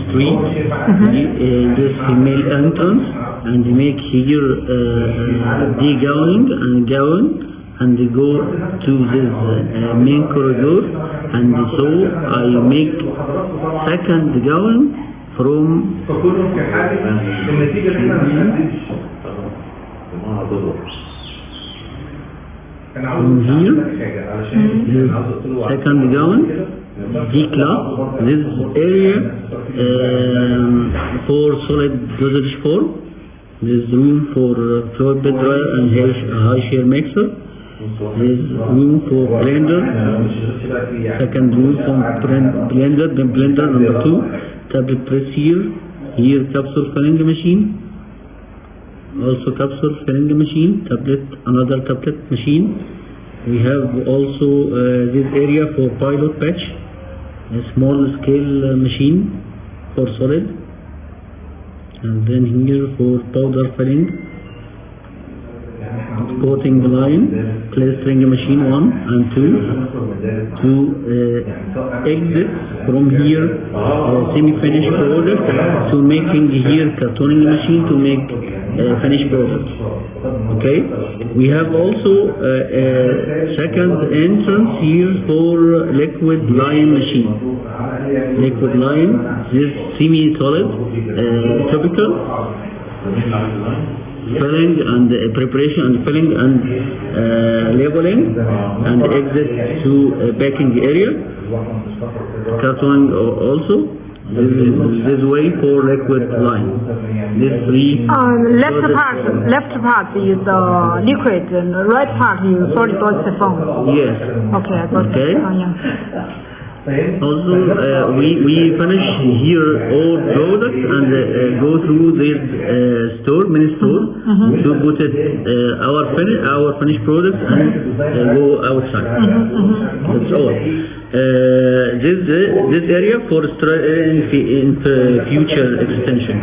street, this female entrance, and make here degowning and gown, and go to this main corridor, and so I make second gown from here, second gown, D-class, this area for solid dosage form, this room for floor bed dryer and high shear mixer, this room for blender, second room for blender, then blender number 2, tablet press here capsule filling machine, also capsule filling machine, tablet, another tablet machine. We have also this area for pilot patch, a small scale machine for solid, and then here for powder filling, coating line, plastering machine 1 and 2, to exit from here semi-finished product to making here cartoning machine to make finished product. Okay, we have also a second entrance here for liquid line machine. Liquid line, this semi-solid, typical filling and preparation and filling and labeling, and exit to packing area, cartoning also. This way for liquid line. This three. Left part is liquid, and right part is solid dosage form. Yes. Okay, I got Okay. it. Yeah. Also, we finish here all products and go through this mini store to put it our finished products and go outside. That's all. This area for in future extension.